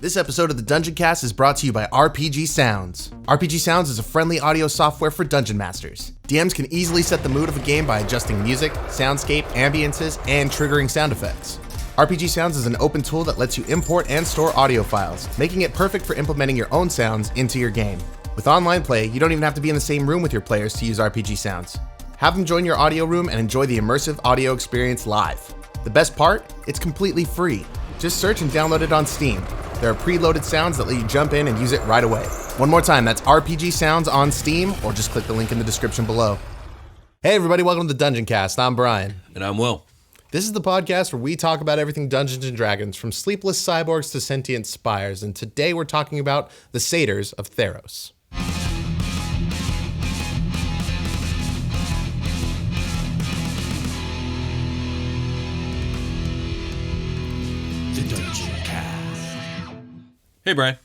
This episode of the Dungeoncast is brought to you by RPG Sounds. RPG Sounds is a friendly audio software for dungeon masters. DMs can easily set the mood of a game by adjusting music, soundscape, ambiances, and triggering sound effects. RPG Sounds is an open tool that lets you import and store audio files, making it perfect for implementing your own sounds into your game. With online play, you don't even have to be in the same room with your players to use RPG Sounds. Have them join your audio room and enjoy the immersive audio experience live. The best part? It's completely free. Just search and download it on Steam. There are preloaded sounds that let you jump in and use it right away. One more time, that's RPG Sounds on Steam, or just click the link in the description below. Hey everybody, welcome to the Dungeoncast. I'm Brian. And I'm Will. This is the podcast where we talk about everything Dungeons & Dragons, from sleepless cyborgs to sentient spires, and today we're talking about the Satyrs of Theros. Hey, Brian.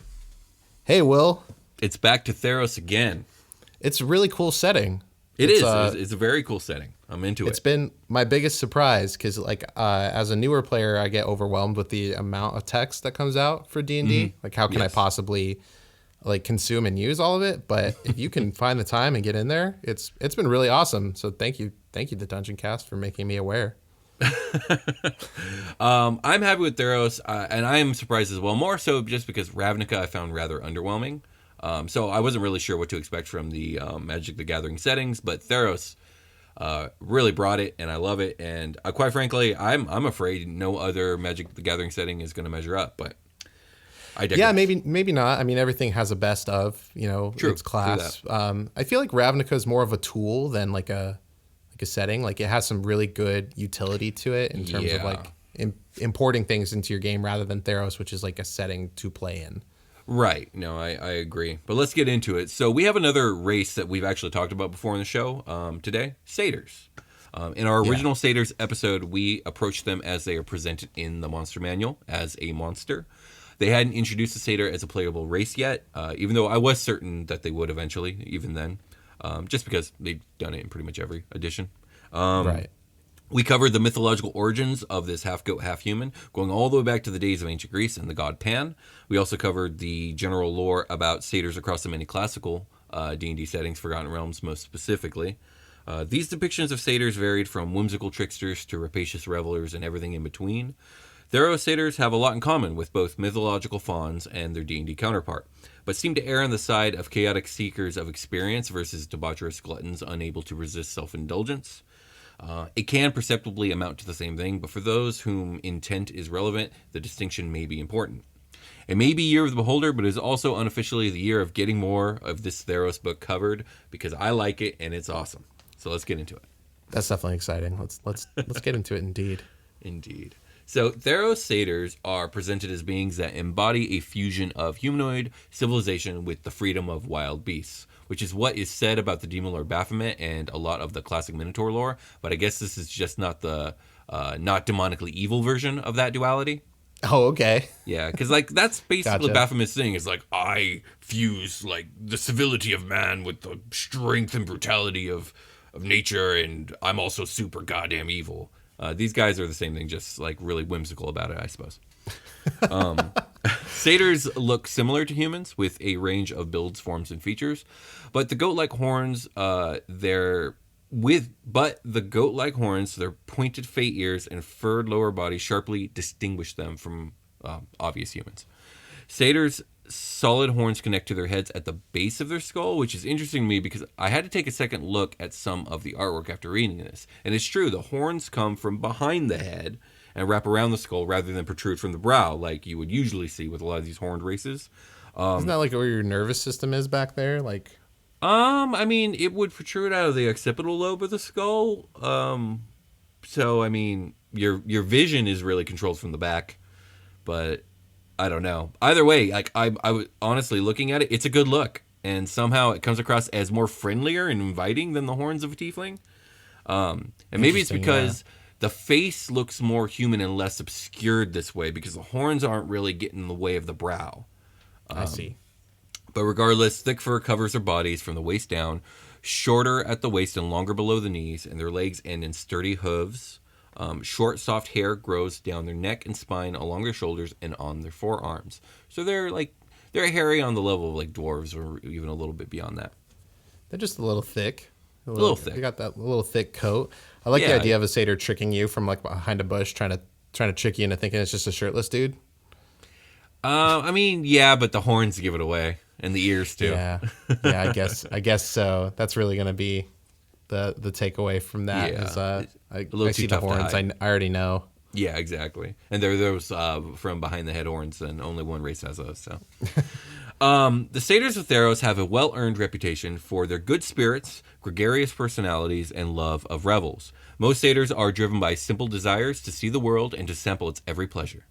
Hey, Will. It's back to Theros again. It's a really cool setting. It's a very cool setting. I'm into it. It's been my biggest surprise because, as a newer player, I get overwhelmed with the amount of text that comes out for D&D. Like, how can I possibly consume and use all of it? But if you can find the time and get in there, it's been really awesome. So thank you, the Dungeoncast, for making me aware. I'm happy with Theros, and I am surprised as well, more so just because Ravnica I found rather underwhelming. So I wasn't really sure what to expect from the Magic the Gathering settings, but Theros really brought it, and I love it. And quite frankly, I'm afraid no other Magic the Gathering setting is going to measure up, but I digress. Yeah, maybe not. I mean, everything has a best of, its class. I feel like Ravnica is more of a tool than like a setting. Like, it has some really good utility to it in terms of importing things into your game, rather than Theros, which is like a setting to play in. Right. No, I agree. But let's get into it. So we have another race that we've actually talked about before in the show today, Satyrs. In our original Satyrs episode, we approached them as they are presented in the monster manual as a monster. They hadn't introduced the Satyr as a playable race yet, even though I was certain that they would eventually, even then. Just because they've done it in pretty much every edition. Right. We covered the mythological origins of this half-goat, half-human, going all the way back to the days of ancient Greece and the god Pan. We also covered the general lore about satyrs across the many classical D&D settings, Forgotten Realms most specifically. These depictions of satyrs varied from whimsical tricksters to rapacious revelers and everything in between. Theros satyrs have a lot in common with both mythological fauns and their D&D counterpart, but seem to err on the side of chaotic seekers of experience versus debaucherous gluttons unable to resist self-indulgence. It can perceptibly amount to the same thing, but for those whom intent is relevant, the distinction may be important. It may be Year of the Beholder, but it is also unofficially the year of getting more of this Theros book covered, because I like it and it's awesome. So let's get into it. That's definitely exciting. Let's get into it indeed. Indeed. So Theros satyrs are presented as beings that embody a fusion of humanoid civilization with the freedom of wild beasts, which is what is said about the demon lord Baphomet and a lot of the classic Minotaur lore. But I guess this is just not the not demonically evil version of that duality. Oh, okay. Yeah, because that's basically Baphomet's thing. Is I fuse the civility of man with the strength and brutality of nature, and I'm also super goddamn evil. These guys are the same thing, just really whimsical about it, I suppose. Satyrs look similar to humans with a range of builds, forms, and features, but the goat-like horns, their pointed fey ears and furred lower body sharply distinguish them from obvious humans. Satyrs' solid horns connect to their heads at the base of their skull, which is interesting to me because I had to take a second look at some of the artwork after reading this. And it's true, the horns come from behind the head and wrap around the skull rather than protrude from the brow like you would usually see with a lot of these horned races. Isn't that where your nervous system is back there? I mean, it would protrude out of the occipital lobe of the skull. So, I mean, your vision is really controlled from the back, but I don't know. Either way, I was honestly looking at it, it's a good look, and somehow it comes across as more friendlier and inviting than the horns of a tiefling. And maybe it's because the face looks more human and less obscured this way, because the horns aren't really getting in the way of the brow. I see. But regardless, thick fur covers their bodies from the waist down, shorter at the waist and longer below the knees, and their legs end in sturdy hooves. Short, soft hair grows down their neck and spine, along their shoulders, and on their forearms. So they're hairy on the level of like dwarves, or even a little bit beyond that. They're just a little thick. A little thick. They got that little thick coat. I like the idea of a satyr tricking you from like behind a bush, trying to trick you into thinking it's just a shirtless dude. I mean, yeah, but the horns give it away, and the ears too. Yeah, I guess so. That's really gonna be the takeaway from that. Yeah. Is, I little see too the tough to horns. hide. I already know. Yeah, exactly. And they're those from behind the head horns, and only one race has those. So, the Satyrs of Theros have a well-earned reputation for their good spirits, gregarious personalities, and love of revels. Most satyrs are driven by simple desires to see the world and to sample its every pleasure.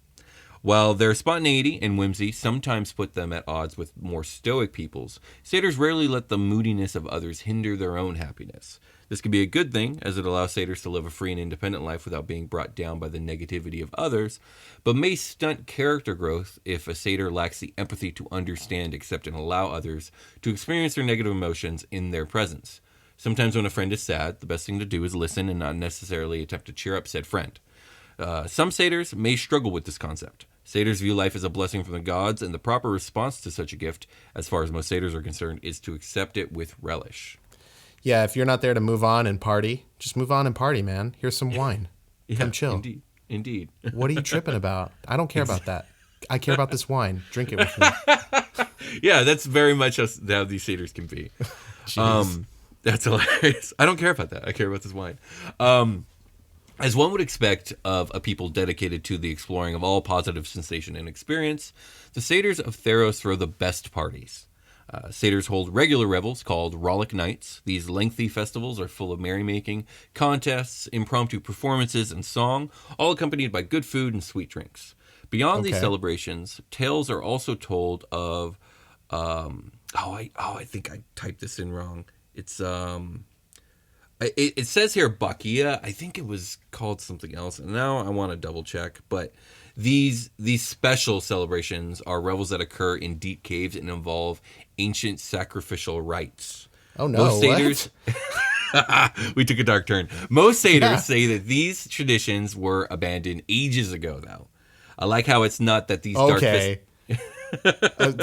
While their spontaneity and whimsy sometimes put them at odds with more stoic peoples, satyrs rarely let the moodiness of others hinder their own happiness. This can be a good thing, as it allows satyrs to live a free and independent life without being brought down by the negativity of others, but may stunt character growth if a satyr lacks the empathy to understand, accept, and allow others to experience their negative emotions in their presence. Sometimes when a friend is sad, the best thing to do is listen and not necessarily attempt to cheer up said friend. Some satyrs may struggle with this concept. Satyrs view life as a blessing from the gods, and the proper response to such a gift, as far as most satyrs are concerned, is to accept it with relish. Yeah, if you're not there to move on and party, just move on and party, man. Here's some wine. Come chill. Indeed. What are you tripping about? I don't care about that. I care about this wine. Drink it with me. Yeah, that's very much how these satyrs can be. That's hilarious. I don't care about that. I care about this wine. As one would expect of a people dedicated to the exploring of all positive sensation and experience, the Satyrs of Theros throw the best parties. Satyrs hold regular revels called Rollic Nights. These lengthy festivals are full of merrymaking, contests, impromptu performances, and song, all accompanied by good food and sweet drinks. Beyond these celebrations, tales are also told of... I think I typed this in wrong. It's... It says here Bakia. I think it was called something else. And now I want to double check. But these special celebrations are revels that occur in deep caves and involve ancient sacrificial rites. Oh no! Most satyrs, we took a dark turn. Most satyrs say that these traditions were abandoned ages ago. Though, I like how it's not that these dark.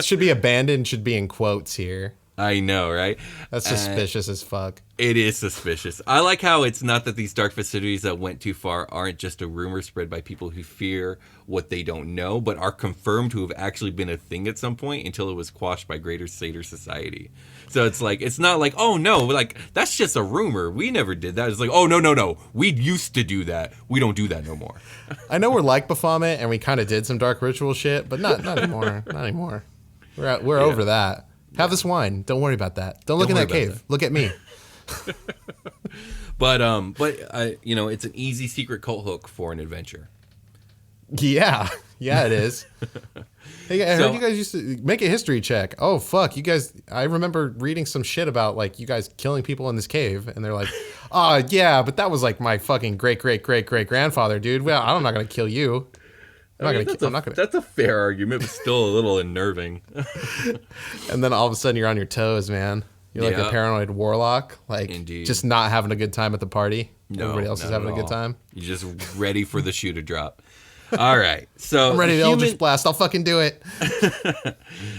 Should be abandoned. Should be in quotes here. I know, right? That's suspicious as fuck. It is suspicious. I like how it's not that these dark festivities that went too far aren't just a rumor spread by people who fear what they don't know, but are confirmed to have actually been a thing at some point until it was quashed by greater satyr society. So it's like, it's not like, oh no, like that's just a rumor. We never did that. It's like, oh no. We used to do that. We don't do that no more. I know we're like Baphomet and we kind of did some dark ritual shit, but not anymore. Not anymore. We're over that. Have this wine. Don't worry about that. Don't look in that cave. Look at me. But it's an easy secret cult hook for an adventure. Yeah, it is. Hey, I heard you guys used to make a history check. Oh fuck, you guys! I remember reading some shit about like you guys killing people in this cave, and they're like, "Oh yeah, but that was like my fucking great grandfather, dude. Well, I'm not gonna kill you." That's a fair argument, but still a little unnerving. And then all of a sudden you're on your toes, man. You're like a paranoid warlock, like just not having a good time at the party. No, everybody else is having a good time. You're just ready for the shoe to drop. All right, so I'm ready to Eldritch Blast. I'll fucking do it.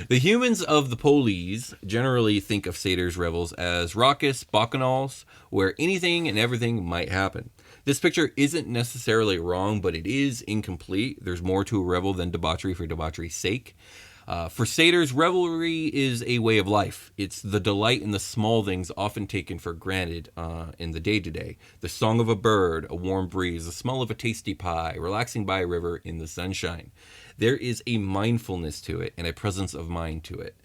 The humans of the Polies generally think of satyrs' revels as raucous bacchanals, where anything and everything might happen. This picture isn't necessarily wrong, but it is incomplete. There's more to a revel than debauchery for debauchery's sake. For satyrs, revelry is a way of life. It's the delight in the small things often taken for granted in the day-to-day. The song of a bird, a warm breeze, the smell of a tasty pie, relaxing by a river in the sunshine. There is a mindfulness to it and a presence of mind to it.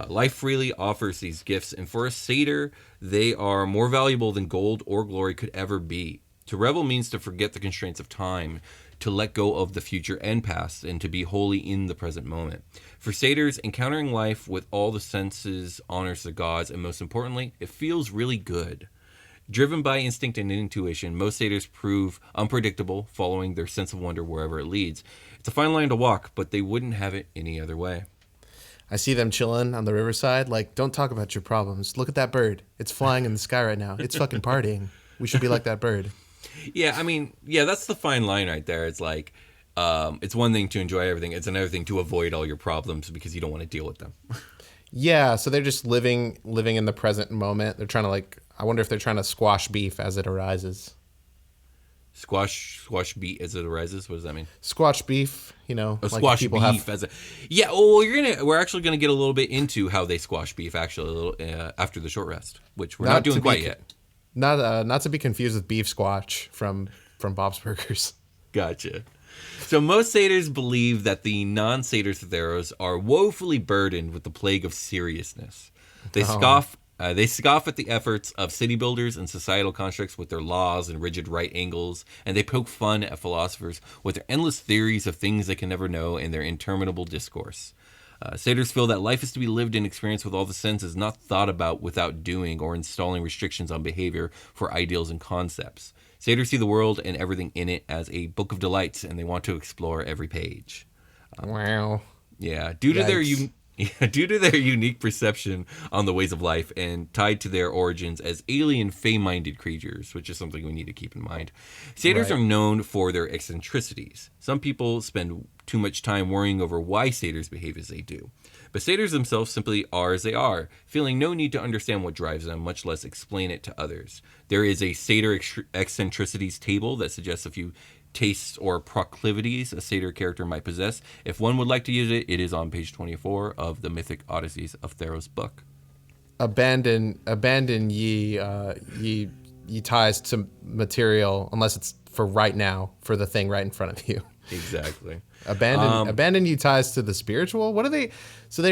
Life freely offers these gifts, and for a satyr, they are more valuable than gold or glory could ever be. To revel means to forget the constraints of time, to let go of the future and past, and to be wholly in the present moment. For satyrs, encountering life with all the senses honors the gods, and most importantly, it feels really good. Driven by instinct and intuition, most satyrs prove unpredictable, following their sense of wonder wherever it leads. It's a fine line to walk, but they wouldn't have it any other way. I see them chilling on the riverside, like, don't talk about your problems. Look at that bird. It's flying in the sky right now. It's fucking partying. We should be like that bird. Yeah, I mean, yeah, that's the fine line right there. It's like, it's one thing to enjoy everything. It's another thing to avoid all your problems because you don't want to deal with them. Yeah, so they're just living in the present moment. They're trying to I wonder if they're trying to squash beef as it arises. Squash beef as it arises. What does that mean? Squash beef, Squash beef as a. Yeah, well, we're actually gonna get a little bit into how they squash beef actually a little after the short rest, which we're not doing quite yet. Not to be confused with beef squash from Bob's Burgers. Gotcha. So most satyrs believe that the non-satyrs of Theros are woefully burdened with the plague of seriousness. They scoff at the efforts of city builders and societal constructs with their laws and rigid right angles, and they poke fun at philosophers with their endless theories of things they can never know and their interminable discourse. Satyrs feel that life is to be lived and experienced with all the senses, not thought about without doing or installing restrictions on behavior for ideals and concepts. Satyrs see the world and everything in it as a book of delights, and they want to explore every page. Wow. Yeah, due to their unique perception on the ways of life and tied to their origins as alien, fey-minded creatures, which is something we need to keep in mind. Satyrs are known for their eccentricities. Some people spend too much time worrying over why satyrs behave as they do. But satyrs themselves simply are as they are, feeling no need to understand what drives them, much less explain it to others. There is a satyr eccentricities table that suggests a few tastes or proclivities a satyr character might possess. If one would like to use it, it is on page 24 of the Mythic Odysseys of Theros book. Abandon ye ties to material unless it's for right now, for the thing right in front of you. Exactly. Abandon ye ties to the spiritual. What are they? So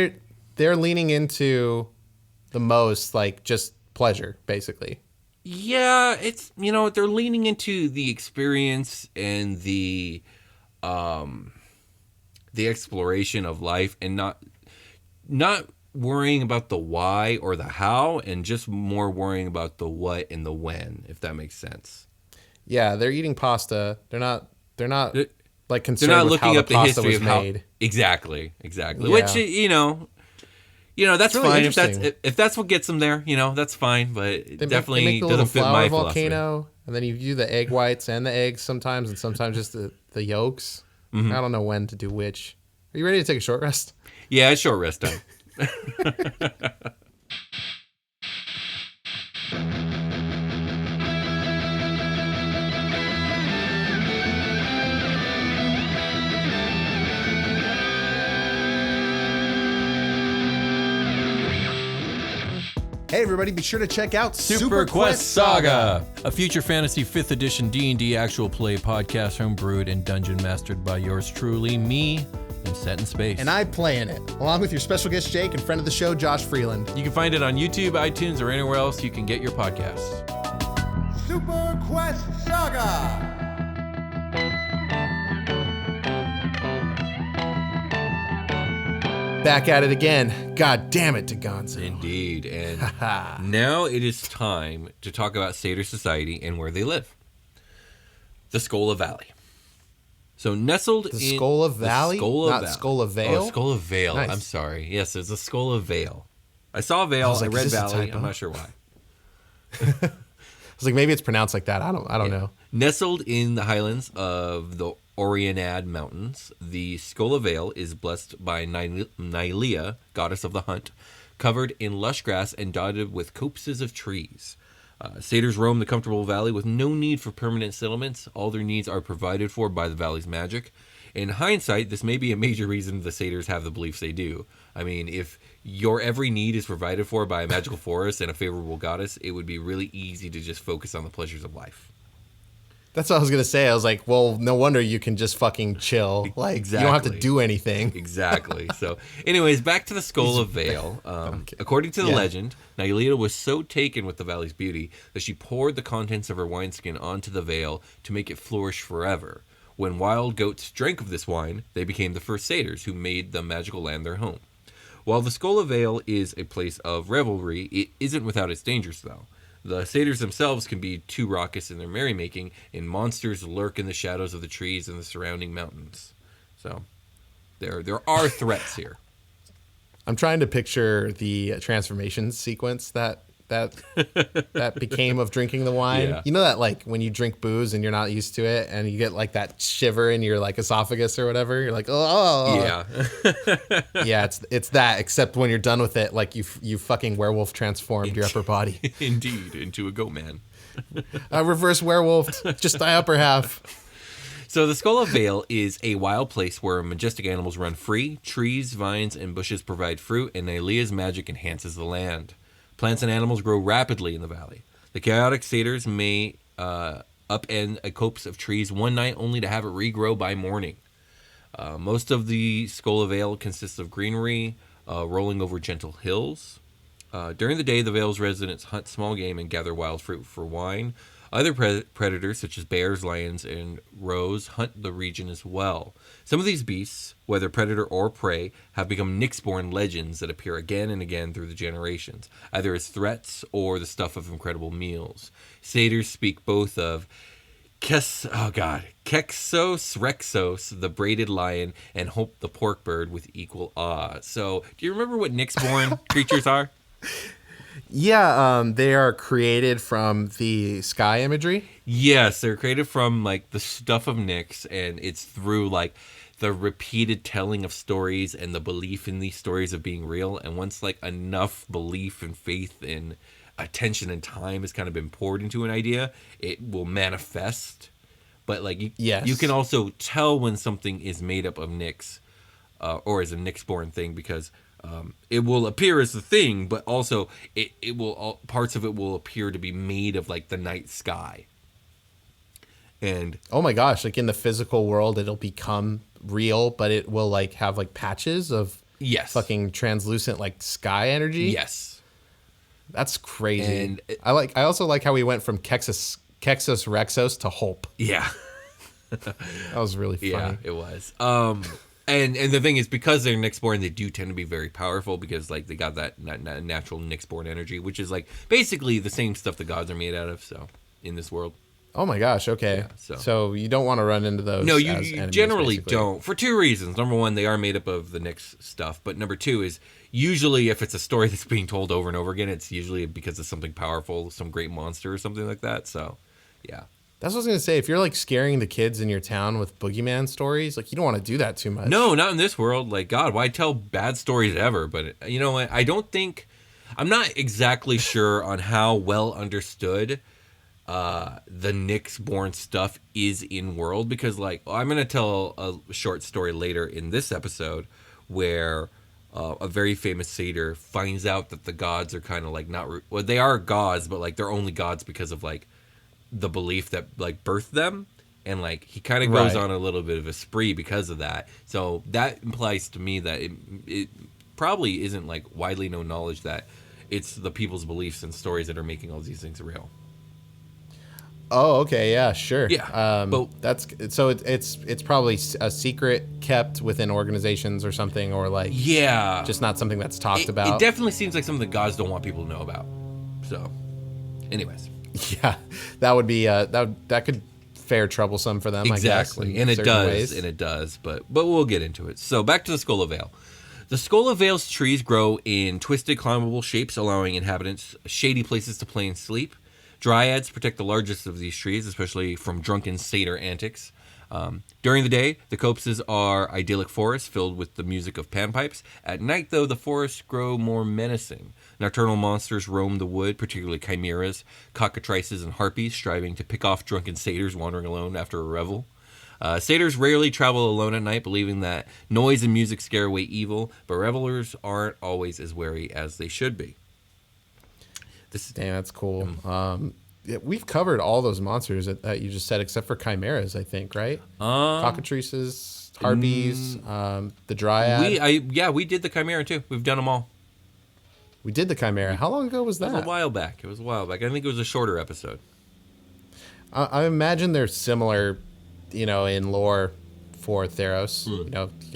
they're leaning into the most just pleasure, basically. Yeah, it's they're leaning into the experience and the exploration of life, and not worrying about the why or the how, and just more worrying about the what and the when, if that makes sense. Yeah, they're eating pasta. They're not concerned they're not with looking how up the the pasta history was of how made. exactly. Yeah. Which that's really fine if that's what gets them there. That's fine, but it They definitely make the doesn't little fit flower my volcano, philosophy. and then you do the egg whites and the eggs sometimes, and sometimes just the yolks. Mm-hmm. I don't know when to do which. Are you ready to take a short rest? Yeah, it's short rest time. Hey everybody, be sure to check out Super Quest Saga, a future fantasy 5th edition D&D actual play podcast homebrewed and dungeon mastered by yours truly, me, and Set in Space. And I play in it, along with your special guest Jake and friend of the show, Josh Freeland. You can find it on YouTube, iTunes, or anywhere else you can get your podcasts. Super Quest Saga! Back at it again. God damn it, Gonzo. Indeed. And now it is time to talk about Satyr society and where they live. The Skola Vale. So nestled in... The Skola Valley? Not Vale. Skola Vale? Oh, Skola Vale. Nice. I'm sorry. Yes, it's a Skola Vale. I saw Vale. I is read this a Valley. typo? I'm not sure why. I was like, maybe it's pronounced like that. I don't know. Nestled in the highlands of the Orionad Mountains, the Skola Vale is blessed by Nylea, goddess of the hunt, covered in lush grass and dotted with copses of trees. Satyrs roam the comfortable valley with no need for permanent settlements. All their needs are provided for by the valley's magic. In hindsight, this may be a major reason the Satyrs have the beliefs they do. I mean, if your every need is provided for by a magical forest and a favorable goddess, it would be really easy to just focus on the pleasures of life. That's what I was going to say. I was like, well, no wonder you can just fucking chill. Like, Exactly. You don't have to do anything. Exactly. So, anyways, back to the Skola Vale. According to the legend, Nylea was so taken with the valley's beauty that she poured the contents of her wineskin onto the Vale to make it flourish forever. When wild goats drank of this wine, they became the first satyrs who made the magical land their home. While the Skola Vale is a place of revelry, it isn't without its dangers, though. The satyrs themselves can be too raucous in their merrymaking, and monsters lurk in the shadows of the trees and the surrounding mountains. So, there are threats here. I'm trying to picture the transformation sequence that that became of drinking the wine. Yeah. You know that like when you drink booze and you're not used to it and you get like that shiver in your like esophagus or whatever. You're like, oh. Yeah. Yeah, it's that, except when you're done with it, like you fucking werewolf transformed your upper body. Indeed, into a goat man. Reverse werewolf, just the upper half. So the Skola Vale is a wild place where majestic animals run free, trees, vines, and bushes provide fruit, and Ailea's magic enhances the land. Plants and animals grow rapidly in the valley. The chaotic satyrs may upend a copse of trees one night only to have it regrow by morning. Most of the Skola Vale consists of greenery rolling over gentle hills. During the day, the Vale's residents hunt small game and gather wild fruit for wine. Other predators, such as bears, lions, and roes, hunt the region as well. Some of these beasts, whether predator or prey, have become Nyx-born legends that appear again and again through the generations, either as threats or the stuff of incredible meals. Satyrs speak both of Kexos, Rexos, the braided lion, and Hope the pork bird with equal awe. So, do you remember what Nyx-born creatures are? Yeah, they are created from the sky imagery. Yes, they're created from like the stuff of Nyx, and it's through like the repeated telling of stories and the belief in these stories of being real. And once like enough belief and faith and attention and time has kind of been poured into an idea, it will manifest. But like you can also tell when something is made up of Nyx, or is a Nyx-born thing, because it will appear as the thing, but also it will parts of it will appear to be made of like the night sky. And oh my gosh, like in the physical world, it'll become real, but it will like have like patches of fucking translucent like sky energy. Yes, that's crazy. And I also like how we went from Kexos Rexos to Hope. Yeah, that was really funny. Yeah, it was. And the thing is, because they're Nyx-born, they do tend to be very powerful, because like they got that natural Nyx-born energy, which is like basically the same stuff the gods are made out of. So in this world. Oh my gosh. Okay. Yeah, so you don't want to run into those. No, you enemies, generally basically. don't, for two reasons. Number one, they are made up of the Nyx stuff. But number two is usually if it's a story that's being told over and over again, it's usually because of something powerful, some great monster or something like that. So yeah. That's what I was going to say. If you're like scaring the kids in your town with boogeyman stories, like you don't want to do that too much. No, not in this world. Like, God, why tell bad stories ever? But you know what? I'm not exactly sure on how well understood the Nyx-born stuff is in world, because like I'm going to tell a short story later in this episode where a very famous satyr finds out that the gods are kind of like well, they are gods, but like they're only gods because of like the belief that like birthed them, and like he kind of goes on a little bit of a spree because of that. So that implies to me that it probably isn't like widely known knowledge that it's the people's beliefs and stories that are making all these things real. Oh, okay, yeah, sure. Yeah, but that's so it's probably a secret kept within organizations or something, or like just not something that's talked about. It definitely seems like something the gods don't want people to know about. So, anyways. Yeah, that would be that could fare troublesome for them. Exactly, I guess, and it does, but we'll get into it. So back to the Skola Vale. The Skola Vale's trees grow in twisted, climbable shapes, allowing inhabitants shady places to play and sleep. Dryads protect the largest of these trees, especially from drunken satyr antics. During the day, the copses are idyllic forests filled with the music of panpipes. At night, though, the forests grow more menacing. Nocturnal monsters roam the wood, particularly chimeras, cockatrices, and harpies, striving to pick off drunken satyrs wandering alone after a revel. Satyrs rarely travel alone at night, believing that noise and music scare away evil, but revelers aren't always as wary as they should be. Damn, that's cool. Yeah, we've covered all those monsters that you just said, except for chimeras, I think, right? Cockatrices, harpies, the dryad. We did the chimera too. We've done them all. We did the chimera. How long ago was that? It was a while back. I think it was a shorter episode. I imagine they're similar, in lore for Theros.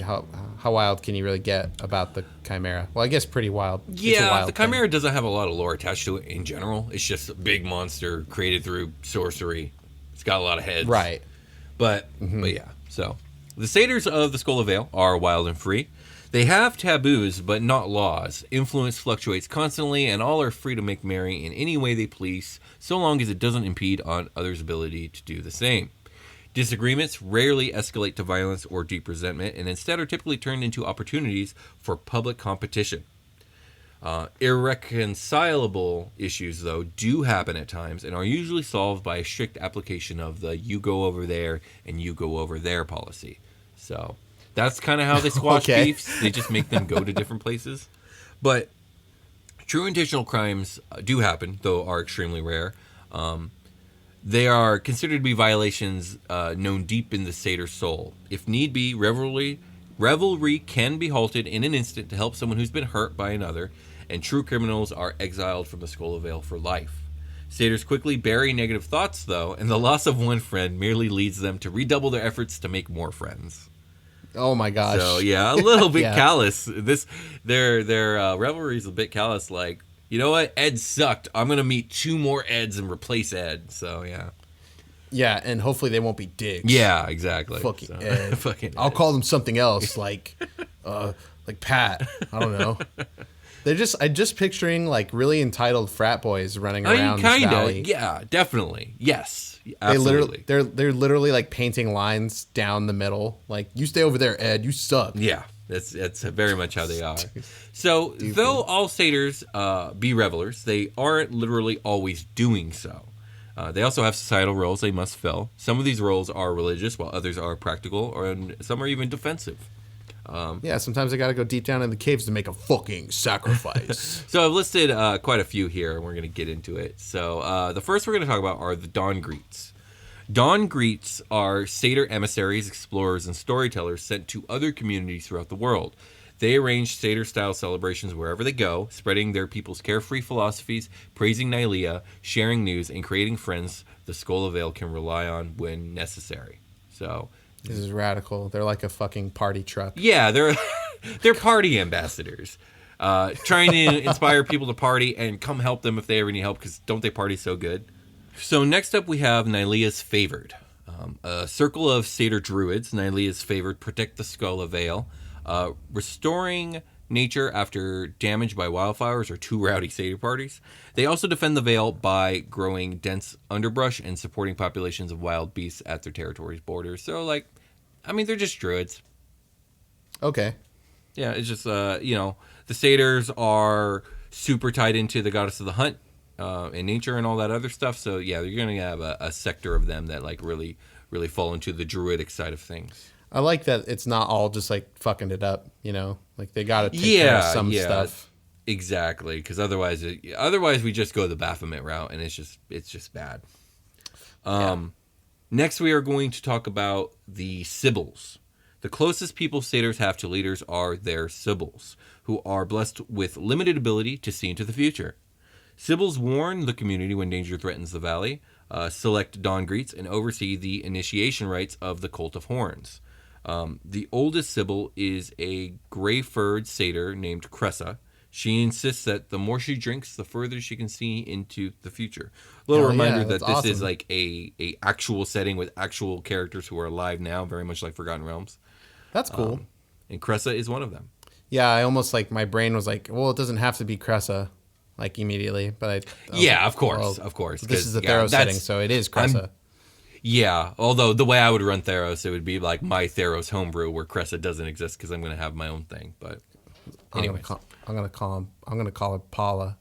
How wild can you really get about the chimera? Well, I guess pretty wild. Yeah, the chimera doesn't have a lot of lore attached to it in general. It's just a big monster created through sorcery. It's got a lot of heads. Right. But yeah. So the satyrs of the Skola Vale are wild and free. They have taboos, but not laws. Influence fluctuates constantly, and all are free to make merry in any way they please, so long as it doesn't impede on others' ability to do the same. Disagreements rarely escalate to violence or deep resentment, and instead are typically turned into opportunities for public competition. Irreconcilable issues, though, do happen at times and are usually solved by a strict application of the you go over there and you go over there policy. So that's kind of how they squash beefs. They just make them go to different places. But true intentional crimes do happen, though are extremely rare. They are considered to be violations known deep in the Satyr soul. If need be, revelry can be halted in an instant to help someone who's been hurt by another, and true criminals are exiled from the Skola Vale for life. Satyrs quickly bury negative thoughts, though, and the loss of one friend merely leads them to redouble their efforts to make more friends. Oh my gosh. So yeah, a little bit callous. Their revelry is a bit callous. Like, you know what? Ed sucked. I'm gonna meet 2 more Eds and replace Ed. So yeah. Yeah, and hopefully they won't be dicks. Yeah, exactly. Fucking Ed. Fucking I'll Ed. call them something else, like Pat. I don't know. I'm just picturing like really entitled frat boys running around this valley. Yeah, definitely. Yes, absolutely. They're literally like painting lines down the middle. Like, you stay over there, Ed. You suck. Yeah, that's very much how they are. So, though all satyrs be revelers, they aren't literally always doing so. They also have societal roles they must fill. Some of these roles are religious, while others are practical, and some are even defensive. Yeah, sometimes they got to go deep down in the caves to make a fucking sacrifice. So I've listed quite a few here, and we're going to get into it. So the first we're going to talk about are the Dawn Greets. Dawn Greets are satyr emissaries, explorers, and storytellers sent to other communities throughout the world. They arrange satyr-style celebrations wherever they go, spreading their people's carefree philosophies, praising Nylea, sharing news, and creating friends the Skola Vale can rely on when necessary. So This is radical. They're like a fucking party truck. yeah, they're party ambassadors, trying to inspire people to party and come help them if they ever need help, because don't they party so good? So next up we have Nylea's Favored. A circle of satyr druids, Nylea's Favored, protect the Skola Vale, restoring nature after damage by wildfires or too rowdy satyr parties. They also defend the Vale by growing dense underbrush and supporting populations of wild beasts at their territory's borders. So, like, I mean, they're just druids. Okay. Yeah, it's just, the satyrs are super tied into the goddess of the hunt and nature and all that other stuff. So, yeah, you're going to have a sector of them that, like, really, really fall into the druidic side of things. I like that it's not all just like fucking it up, like they got to take care of some stuff. Exactly, because otherwise we just go the Baphomet route, and it's just bad. Next, we are going to talk about the Sibyls. The closest people satyrs have to leaders are their Sibyls, who are blessed with limited ability to see into the future. Sibyls warn the community when danger threatens the valley, select Dawn Greets, and oversee the initiation rites of the Cult of Horns. The oldest Sibyl is a gray-furred satyr named Cressa. She insists that the more she drinks, the further she can see into the future. A little reminder that this is like a actual setting with actual characters who are alive now, very much like Forgotten Realms. That's cool. And Cressa is one of them. Yeah, I almost like my brain was like, well, it doesn't have to be Cressa, like immediately, but of course. This is the Theros setting, so it is Cressa. Yeah, although the way I would run Theros, it would be like my Theros homebrew where Cressa doesn't exist because I'm going to have my own thing. But anyways. I'm gonna call her Paula.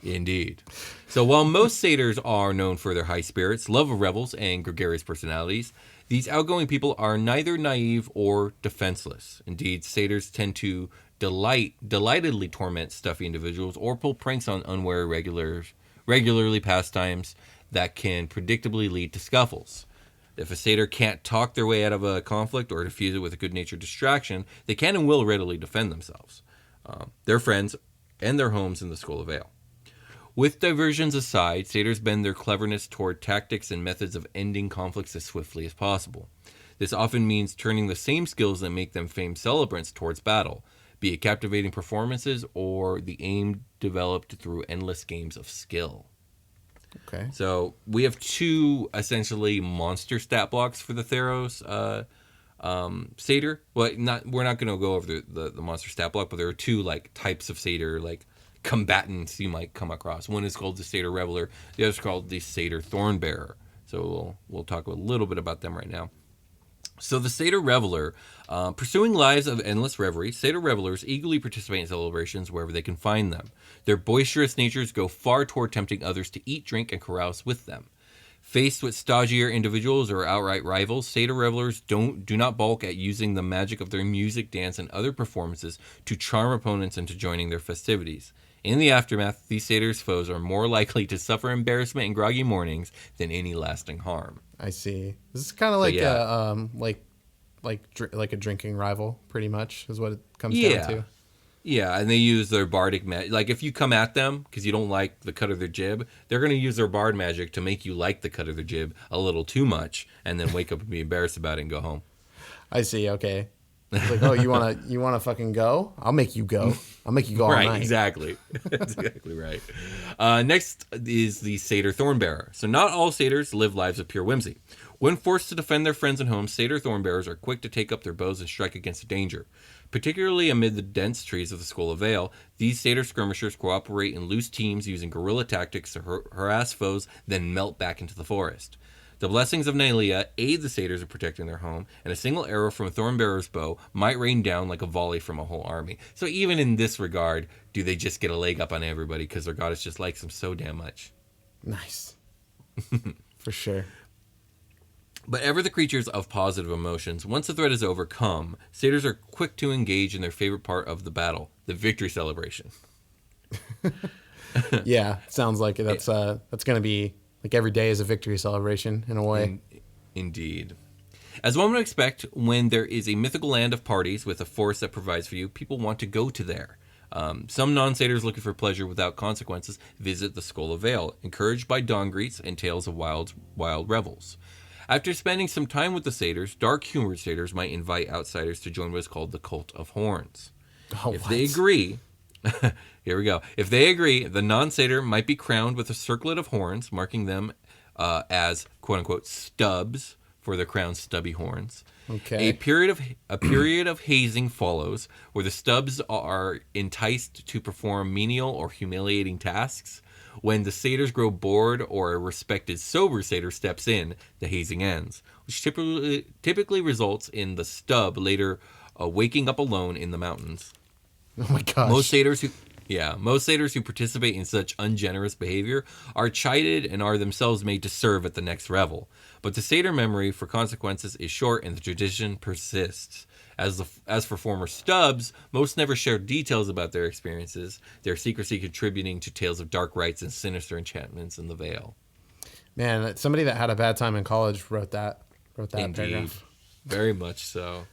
Indeed. So while most satyrs are known for their high spirits, love of revels, and gregarious personalities, these outgoing people are neither naive or defenseless. Indeed, satyrs tend to delightedly torment stuffy individuals or pull pranks on unwary regularly pastimes that can predictably lead to scuffles. If a satyr can't talk their way out of a conflict or defuse it with a good-natured distraction, they can and will readily defend themselves, their friends, and their homes in the Skola Vale. With diversions aside, satyrs bend their cleverness toward tactics and methods of ending conflicts as swiftly as possible. This often means turning the same skills that make them famed celebrants towards battle, be it captivating performances or the aim developed through endless games of skill. Okay. So we have 2 essentially monster stat blocks for the Theros Satyr. Well, we're not going to go over the monster stat block, but there are two like types of satyr like combatants you might come across. One is called the Satyr Reveler. The other is called the Satyr Thornbearer. So we'll talk a little bit about them right now. So the Satyr Reveler, pursuing lives of endless revelry, Satyr Revelers eagerly participate in celebrations wherever they can find them. Their boisterous natures go far toward tempting others to eat, drink, and carouse with them. Faced with stodgier individuals or outright rivals, Satyr Revelers do not balk at using the magic of their music, dance, and other performances to charm opponents into joining their festivities. In the aftermath, these Satyr's foes are more likely to suffer embarrassment and groggy mornings than any lasting harm. I see. This is kind of like like a drinking rival, pretty much, is what it comes down to. Yeah, and they use their bardic magic. Like, if you come at them because you don't like the cut of their jib, they're going to use their bard magic to make you like the cut of their jib a little too much, and then wake up and be embarrassed about it and go home. I see. Okay. It's like, oh, you wanna fucking go? I'll make you go. I'll make you go all right, night. Exactly. That's exactly right. Next is the Satyr Thornbearer. So not all satyrs live lives of pure whimsy. When forced to defend their friends and homes, Satyr Thornbearers are quick to take up their bows and strike against danger. Particularly amid the dense trees of the Skola Vale, these Satyr skirmishers cooperate in loose teams using guerrilla tactics to harass foes, then melt back into the forest. The blessings of Nylea aid the satyrs in protecting their home, and a single arrow from a Thornbearer's bow might rain down like a volley from a whole army. So even in this regard, do they just get a leg up on everybody because their goddess just likes them so damn much. Nice. For sure. But ever the creatures of positive emotions, once the threat is overcome, satyrs are quick to engage in their favorite part of the battle, the victory celebration. Yeah, sounds like it. That's going to be... like every day is a victory celebration in a way. Indeed. As one would expect, when there is a mythical land of parties with a forest that provides for you, people want to go to there. Some non-satyrs looking for pleasure without consequences visit the Skola Vale, encouraged by dawn greets and tales of wild revels. After spending some time with the satyrs, dark-humored satyrs might invite outsiders to join what is called the Cult of Horns. They agree... Here we go. If they agree, the non-satyr might be crowned with a circlet of horns, marking them as "quote-unquote" stubs for their crown's stubby horns. Okay. A period of hazing follows, where the stubs are enticed to perform menial or humiliating tasks. When the satyrs grow bored or a respected sober satyr steps in, the hazing ends, which typically results in the stub later waking up alone in the mountains. Oh my gosh. Most satyrs who participate in such ungenerous behavior are chided and are themselves made to serve at the next revel. But the satyr memory for consequences is short and the tradition persists. As for former stubs, most never share details about their experiences, their secrecy contributing to tales of dark rites and sinister enchantments in the Vale. Man, somebody that had a bad time in college wrote that Indeed. paragraph. Very much so.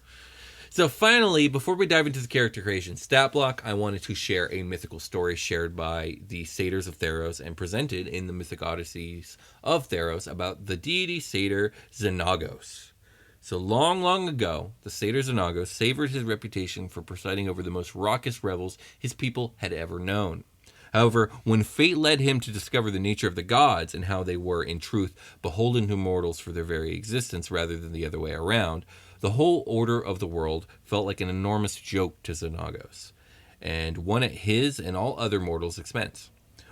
So finally, before we dive into the character creation stat block, I wanted to share a mythical story shared by the Satyrs of Theros and presented in the Mythic Odysseys of Theros about the deity satyr Xenagos. So long ago, the satyr Xenagos savored his reputation for presiding over the most raucous revels his people had ever known. However, when fate led him to discover the nature of the gods and how they were, in truth, beholden to mortals for their very existence rather than the other way around, the whole order of the world felt like an enormous joke to Xenagos, and one at his and all other mortals' expense.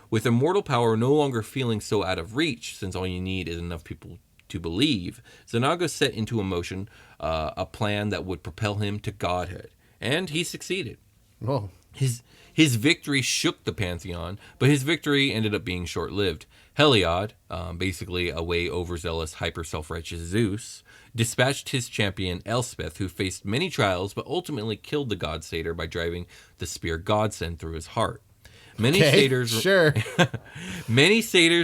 With immortal power no longer feeling so out of reach, since all you need is enough people to believe, Xenagos set into motion a plan that would propel him to godhood, and he succeeded. Whoa. His victory shook the pantheon, but his victory ended up being short-lived. Heliod, basically a way overzealous, hyper-self-righteous Zeus, dispatched his champion Elspeth, who faced many trials but ultimately killed the god satyr by driving the spear God sent through his heart. Many satyrs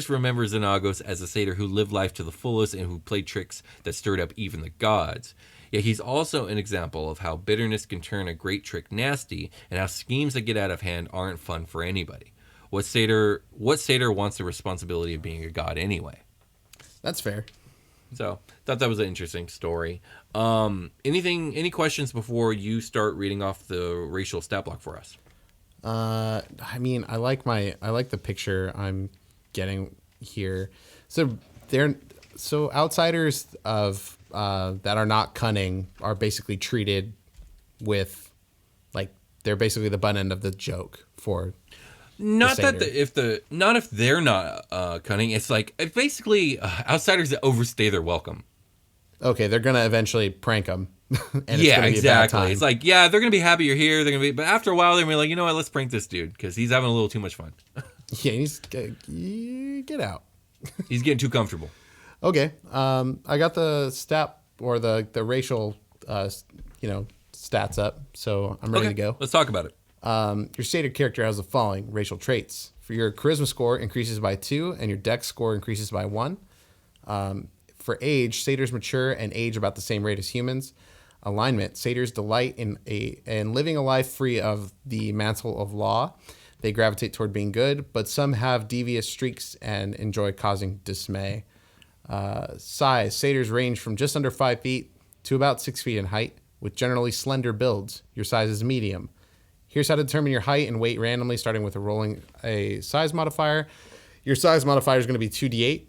remember Xenagos as a satyr who lived life to the fullest and who played tricks that stirred up even the gods. Yet he's also an example of how bitterness can turn a great trick nasty and how schemes that get out of hand aren't fun for anybody. What satyr wants the responsibility of being a god anyway? That's fair. So, thought that was an interesting story. Any questions before you start reading off the racial stat block for us? I mean, I like the picture I'm getting here. So So outsiders of that are not cunning are basically treated with, like, they're basically the butt end of the joke for. Not that if they're not cunning, it's like basically outsiders that overstay their welcome. Okay, they're gonna eventually prank them. And yeah, it's gonna be exactly. a bad time. It's like, yeah, they're gonna be happy you're here. They're gonna be, but after a while, they're gonna be like, you know what? Let's prank this dude because he's having a little too much fun. Yeah, get out. He's getting too comfortable. Okay, I got the stat or the racial, stats up, so I'm ready to go. Let's talk about it. Your satyr character has the following racial traits. For your charisma score increases by 2, and your dex score increases by 1. For age, satyrs mature and age about the same rate as humans. Alignment, satyrs delight in living a life free of the mantle of law. They gravitate toward being good, but some have devious streaks and enjoy causing dismay. Size, satyrs range from just under 5 feet to about 6 feet in height, with generally slender builds. Your size is medium. Here's how to determine your height and weight randomly, starting with rolling a size modifier. Your size modifier is going to be 2d8.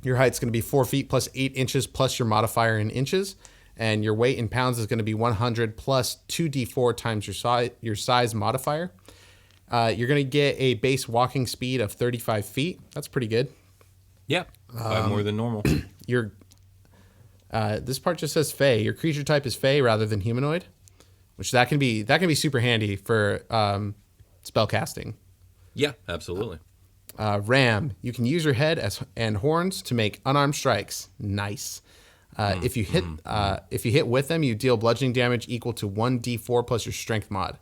Your height's going to be 4 feet plus 8 inches plus your modifier in inches. And your weight in pounds is going to be 100 plus 2d4 times your size modifier. You're going to get a base walking speed of 35 feet. That's pretty good. Yeah, 5 more than normal. This part just says Fey. Your creature type is Fey rather than humanoid, which that can be super handy for spell casting. Yeah, absolutely. Ram, you can use your head and horns to make unarmed strikes. Nice. If you hit with them, you deal bludgeoning damage equal to 1d4 plus your strength mod.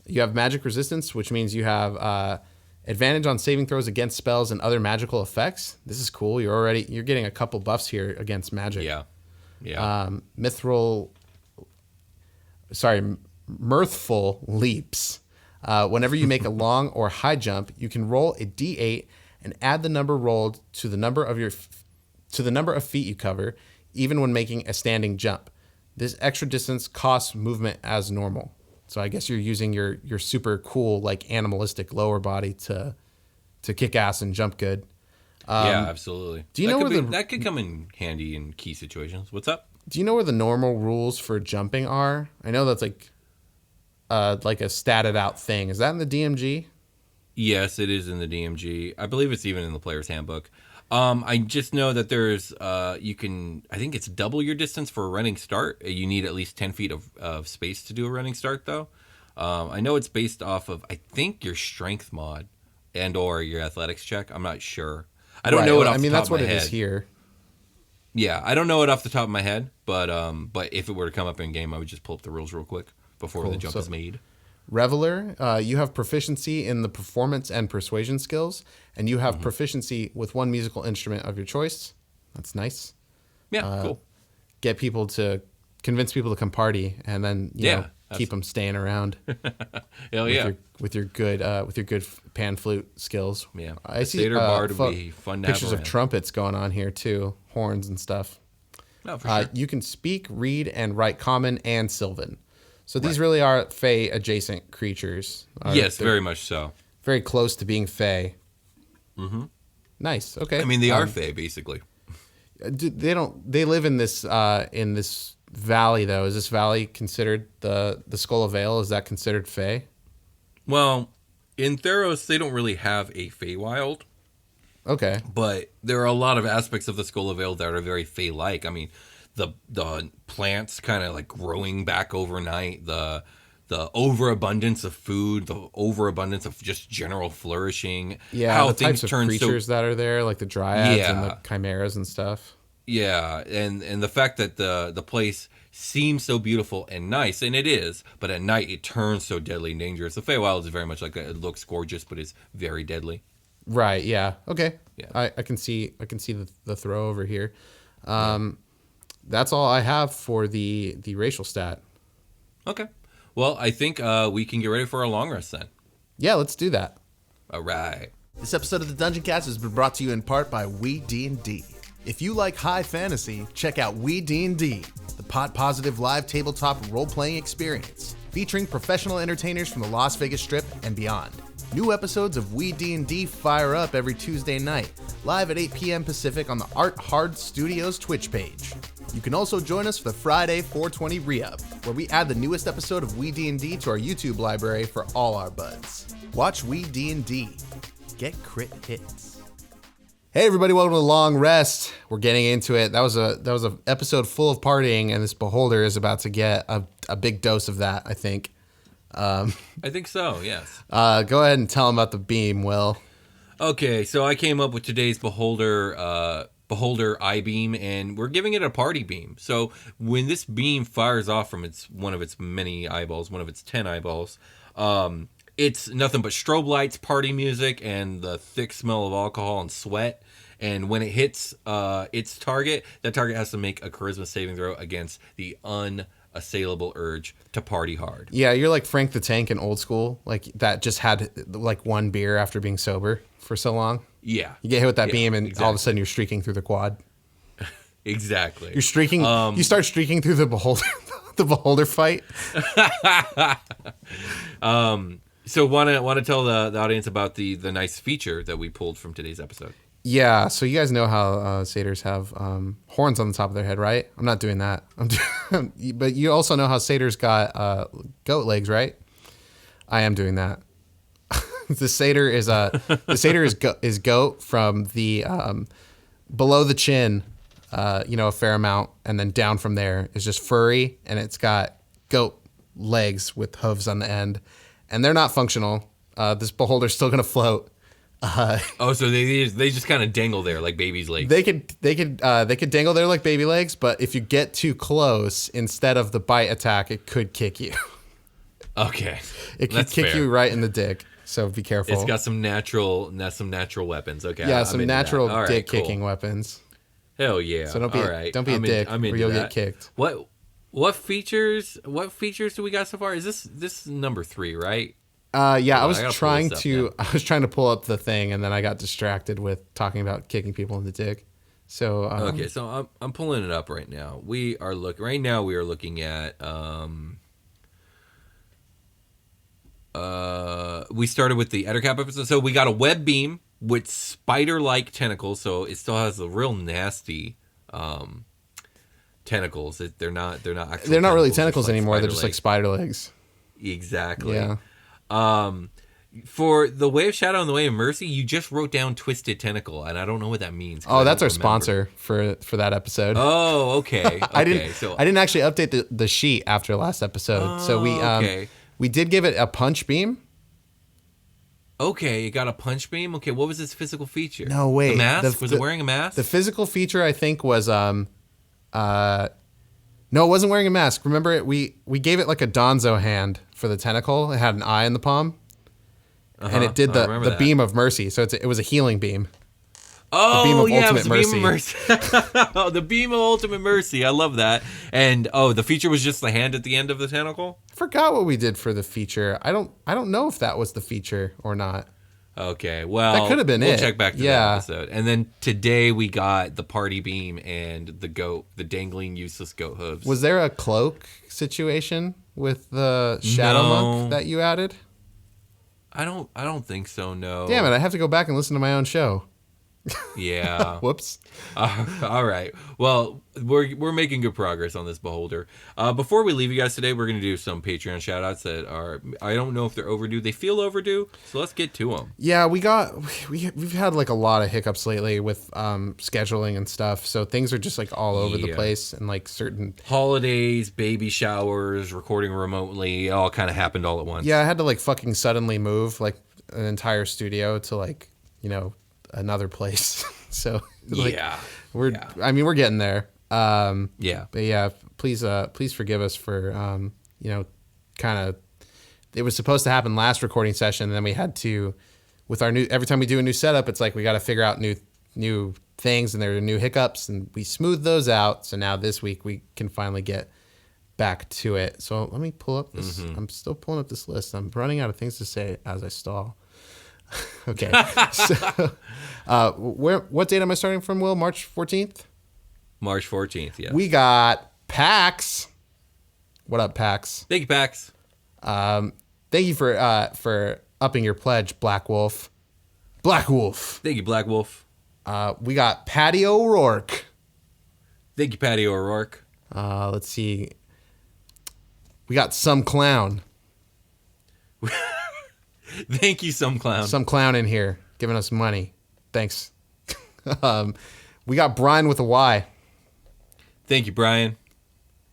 You have magic resistance, which means you have advantage on saving throws against spells and other magical effects. This is cool. You're getting a couple buffs here against magic. Yeah. Mirthful leaps. Whenever you make a long or high jump, you can roll a d8 and add the number rolled to the number of feet you cover, even when making a standing jump. This extra distance costs movement as normal. So I guess you're using your super cool, like, animalistic lower body to kick ass and jump good. Yeah, absolutely. Do you know where that could come in handy in key situations? What's up? Do you know where the normal rules for jumping are? I know that's like a statted out thing. Is that in the DMG? Yes, it is in the DMG. I believe it's even in the player's handbook. I just know that there's I think it's double your distance for a running start. You need at least 10 feet of space to do a running start, though. I know it's based off of, I think, your strength mod and or your athletics check. I'm not sure. I don't know it off the top of my head. That's what it is here. Yeah, I don't know it off the top of my head, but if it were to come up in game, I would just pull up the rules real quick before the jump is made. Reveler, you have proficiency in the performance and persuasion skills, and you have proficiency with one musical instrument of your choice. That's nice. Yeah, cool. Convince people to come party, and then keep them staying around. Hell yeah! With your good pan flute skills. Yeah, I see Satyr bard would be fun to have pictures of around. trumpets going on here too, horns and stuff. No, for sure. You can speak, read, and write Common and Sylvan. So these really are Fey adjacent creatures. Yes, very much so. Very close to being Fey. Mm-hmm. Nice. Okay. I mean, they are Fey basically. They live in this valley though. Is this valley considered the Skola Vale? Is that considered Fey? Well, in Theros, they don't really have a Feywild. Okay. But there are a lot of aspects of the Skola Vale that are very Fey-like. I mean, the plants kind of like growing back overnight, the overabundance of food, the overabundance of just general flourishing. Yeah, how the types of creatures that are there, like the dryads and the chimeras and stuff. Yeah, and the fact that the place seems so beautiful and nice, and it is, but at night it turns so deadly and dangerous. The Feywild is very much like that. It looks gorgeous, but is very deadly. Right. Yeah. Okay. Yeah. I can see the throw over here. That's all I have for the racial stat. Okay. Well, I think we can get ready for a long rest then. Yeah, let's do that. All right. This episode of the Dungeoncast has been brought to you in part by We D&D. If you like high fantasy, check out We D&D, the pot positive live tabletop role-playing experience. featuring professional entertainers from the Las Vegas Strip and beyond. New episodes of We D&D fire up every Tuesday night, live at 8 p.m. Pacific on the Art Hard Studios Twitch page. You can also join us for the Friday 420 Re-Up, where we add the newest episode of We D&D to our YouTube library for all our buds. Watch We D&D. Get crit hits. Hey everybody, welcome to the Long Rest. We're getting into it. That was a episode full of partying, and this beholder is about to get a big dose of that, I think. I think so, yes. Go ahead and tell him about the beam, Will. Okay, so I came up with today's beholder I-beam, and we're giving it a party beam. So when this beam fires off from one of its many eyeballs, one of its 10 eyeballs, it's nothing but strobe lights, party music, and the thick smell of alcohol and sweat. And when it hits its target, that target has to make a charisma saving throw against the unassailable urge to party hard. Yeah, you're like Frank the Tank in Old School, like that just had like one beer after being sober for so long. Yeah. You get hit with that beam, and exactly. all of a sudden you're streaking through the quad. Exactly. You're streaking. You start streaking through the beholder, the beholder fight. So want to tell the audience about the nice feature that we pulled from today's episode. Yeah, so you guys know how satyrs have horns on the top of their head, right? I'm not doing that. But you also know how satyrs got goat legs, right? I am doing that. The satyr is goat from the below the chin, a fair amount, and then down from there is just furry, and it's got goat legs with hooves on the end, and they're not functional. This beholder's still gonna float. So they just kind of dangle there like baby's legs. They could dangle there like baby legs, but if you get too close, instead of the bite attack, it could kick you. Okay, it could kick you right in the dick. So be careful. It's got some natural weapons. Okay, yeah, some natural dick kicking weapons. Hell yeah! So don't be a dick, or you'll get kicked. What features do we got so far? Is this number 3, right? Yeah, I was trying to pull up the thing, and then I got distracted with talking about kicking people in the dick. So okay, so I'm pulling it up right now. We are looking at we started with the Ettercap episode. So we got a web beam with spider-like tentacles. So it still has the real nasty tentacles. They're not really tentacles anymore. They're just like spider legs. Exactly. Yeah. For the Way of Shadow and the Way of Mercy, you just wrote down Twisted Tentacle, and I don't know what that means. Oh, that's our sponsor for that episode. Oh, okay. I didn't actually update the sheet after last episode, so we did give it a punch beam. Okay, you got a punch beam. Okay, what was its physical feature? No, wait. The mask? Was it wearing a mask? The physical feature, I think, was no, it wasn't wearing a mask. Remember, we gave it like a Donzo hand for the tentacle. It had an eye in the palm, and it did the beam of mercy. So it was a healing beam. Oh, the beam of yeah, ultimate mercy. Beam of mercy. Oh, the beam of ultimate mercy. I love that. And the feature was just the hand at the end of the tentacle? I forgot what we did for the feature. I don't know if that was the feature or not. Okay, well, that could have been we'll it. Check back to that episode. And then today we got the party beam and the dangling useless goat hooves. Was there a cloak situation with the shadow monk that you added? I don't think so, no. Damn it, I have to go back and listen to my own show. Yeah. Whoops. All right. Well, we're making good progress on this beholder. Before we leave you guys today, we're going to do some Patreon shoutouts that are, I don't know if they're overdue. They feel overdue, so let's get to them. Yeah, we've had like a lot of hiccups lately with scheduling and stuff. So things are just like all over the place, and like certain holidays, baby showers, recording remotely, it all kind of happened all at once. Yeah, I had to like fucking suddenly move like an entire studio to like, another place. So like, we're getting there. Yeah. But yeah, please forgive us for kind of, it was supposed to happen last recording session, and then we had to, with our every time we do a new setup, it's like we got to figure out new things, and there are new hiccups, and we smoothed those out. So now this week we can finally get back to it. So let me pull up this. I'm still pulling up this list. I'm running out of things to say as I stall. Okay. So, what date am I starting from, Will? March 14th? March 14th, yeah. We got PAX. What up, PAX? Thank you, PAX. Thank you for upping your pledge, Black Wolf. Black Wolf. Thank you, Black Wolf. We got Patty O'Rourke. Thank you, Patty O'Rourke. Let's see. We got Some Clown. Thank you, Some Clown. Some Clown in here giving us money. Thanks. We got Brian with a Y. Thank you, Brian.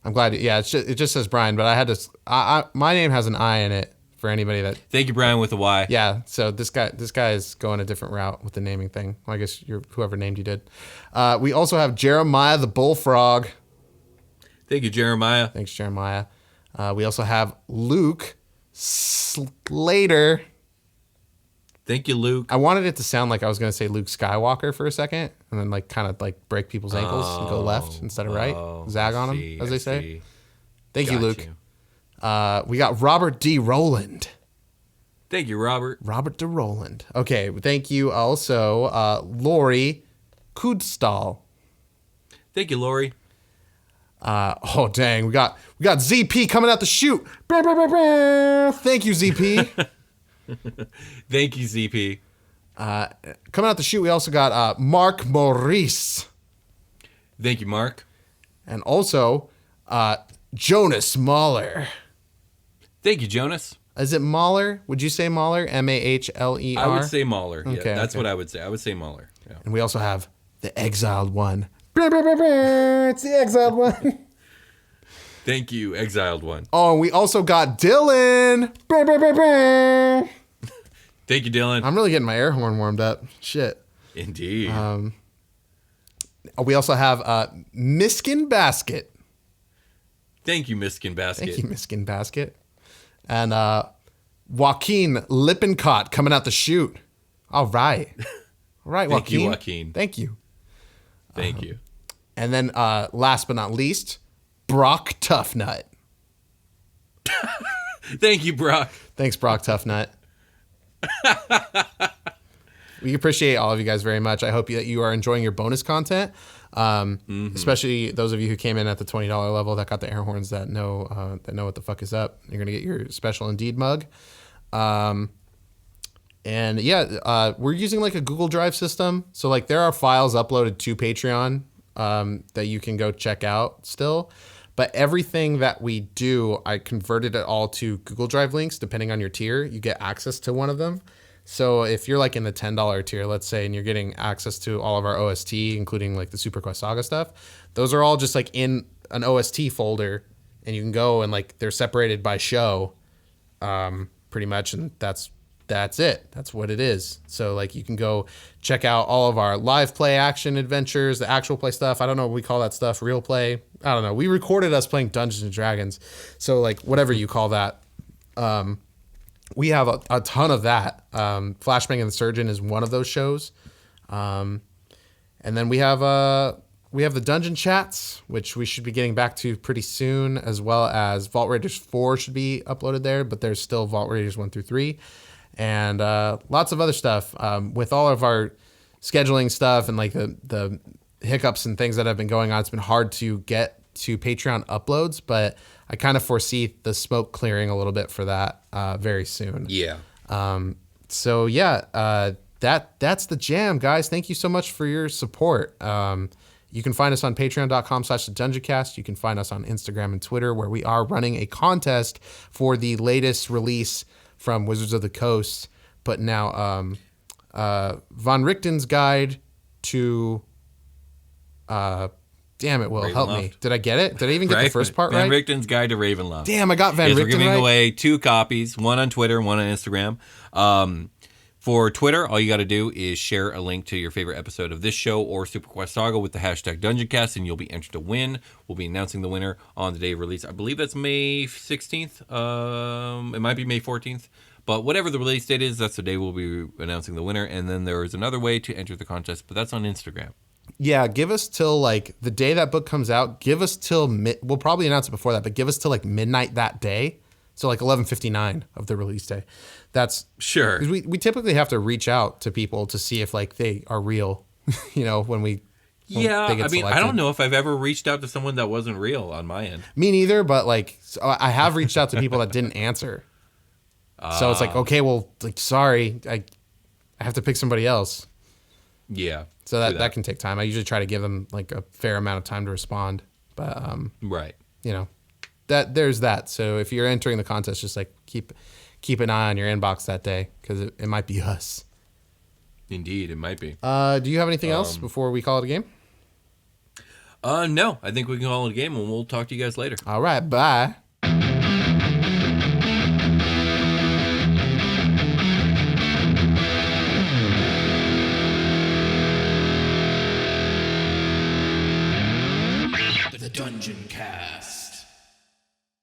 I'm glad. Yeah, it just says Brian, but I had to. My name has an I in it for anybody that. Thank you, Brian with a Y. Yeah. So this guy is going a different route with the naming thing. Well, I guess whoever named you did. We also have Jeremiah the Bullfrog. Thank you, Jeremiah. Thanks, Jeremiah. We also have Luke Slater. Thank you, Luke. I wanted it to sound like I was going to say Luke Skywalker for a second, and then like kind of like break people's ankles and go left instead of right. Zag on them, as they say. Thank you, Luke. We got Robert D. Rowland. Thank you, Robert. Robert D. Rowland. Okay, thank you also, Lori Kudstall. Thank you, Lori. Oh dang, we got ZP coming out the chute. Thank you, ZP. Thank you, ZP. Coming out the chute, we also got Mark Maurice. Thank you, Mark. And also Jonas Mahler. Thank you, Jonas. Is it Mahler? Would you say Mahler? Mahler? I would say Mahler. Okay, Yeah, that's what I would say. I would say Mahler. Yeah. And we also have the Exiled One. It's the Exiled One. Thank you, Exiled One. Oh, and we also got Dylan. Thank you, Dylan. I'm really getting my air horn warmed up. Shit. Indeed. We also have Miskin Basket. Thank you, Miskin Basket. Thank you, Miskin Basket. And Joaquin Lippincott coming out the chute. All right. All right, Thank Joaquin. you, Joaquin. Thank you. Thank you. And then last but not least, Brock Toughnut. Thank you, Brock. Thanks, Brock Toughnut. We appreciate all of you guys very much. I hope that you are enjoying your bonus content, especially those of you who came in at the $20 level that got the air horns that know what the fuck is up. You're gonna get your special Indeed mug. And yeah, we're using like a Google Drive system. So like there are files uploaded to Patreon that you can go check out still. But everything that we do, I converted it all to Google Drive links. Depending on your tier, you get access to one of them. So if you're like in the $10 tier, let's say, and you're getting access to all of our OST, including like the Super Quest Saga stuff, those are all just like in an OST folder, and you can go and like they're separated by show, pretty much, and that's it. That's what it is. So like you can go check out all of our live play action adventures, the actual play stuff. I don't know what we call that stuff, real play. I don't know. We recorded us playing Dungeons and Dragons. So like whatever you call that. We have a ton of that. Flashbang and the Surgeon is one of those shows. And then we have the Dungeon Chats, which we should be getting back to pretty soon, as well as Vault Raiders 4 should be uploaded there, but there's still Vault Raiders 1 through 3. And lots of other stuff. With all of our scheduling stuff and like the hiccups and things that have been going on, it's been hard to get to Patreon uploads, but I kind of foresee the smoke clearing a little bit for that very soon. Yeah. So yeah, that's the jam, guys. Thank you so much for your support. You can find us on patreon.com/Dungeoncast. You can find us on Instagram and Twitter, where we are running a contest for the latest release from Wizards of the Coast, putting out Von Richten's guide to damn it, Will, help me. Did I get it? Did I even get the first part right? Van Richten's Guide to Ravenloft. Damn, I got Van Richten We're giving right. away 2 copies, one on Twitter, one on Instagram. For Twitter, all you got to do is share a link to your favorite episode of this show or Super Quest Saga with the hashtag Dungeoncast, and you'll be entered to win. We'll be announcing the winner on the day of release. I believe that's May 16th. It might be May 14th. But whatever the release date is, that's the day we'll be announcing the winner. And then there is another way to enter the contest, but that's on Instagram. Yeah, give us till like the day that book comes out. Give us till we'll probably announce it before that, but give us till like midnight that day. So like 11:59 of the release day. That's sure. We typically have to reach out to people to see if like they are real, when we Yeah, they get I mean, I selected. don't know if I've ever reached out to someone that wasn't real on my end. Me neither, but like so I have reached out to people that didn't answer. So it's like, okay, well, like, sorry, I have to pick somebody else. Yeah. So that can take time. I usually try to give them like a fair amount of time to respond. But Right. you know, there's that. So if you're entering the contest, just like keep an eye on your inbox that day because it might be us. Indeed, it might be. Do you have anything else before we call it a game? No, I think we can call it a game, and we'll talk to you guys later. All right, bye. The Dungeoncast.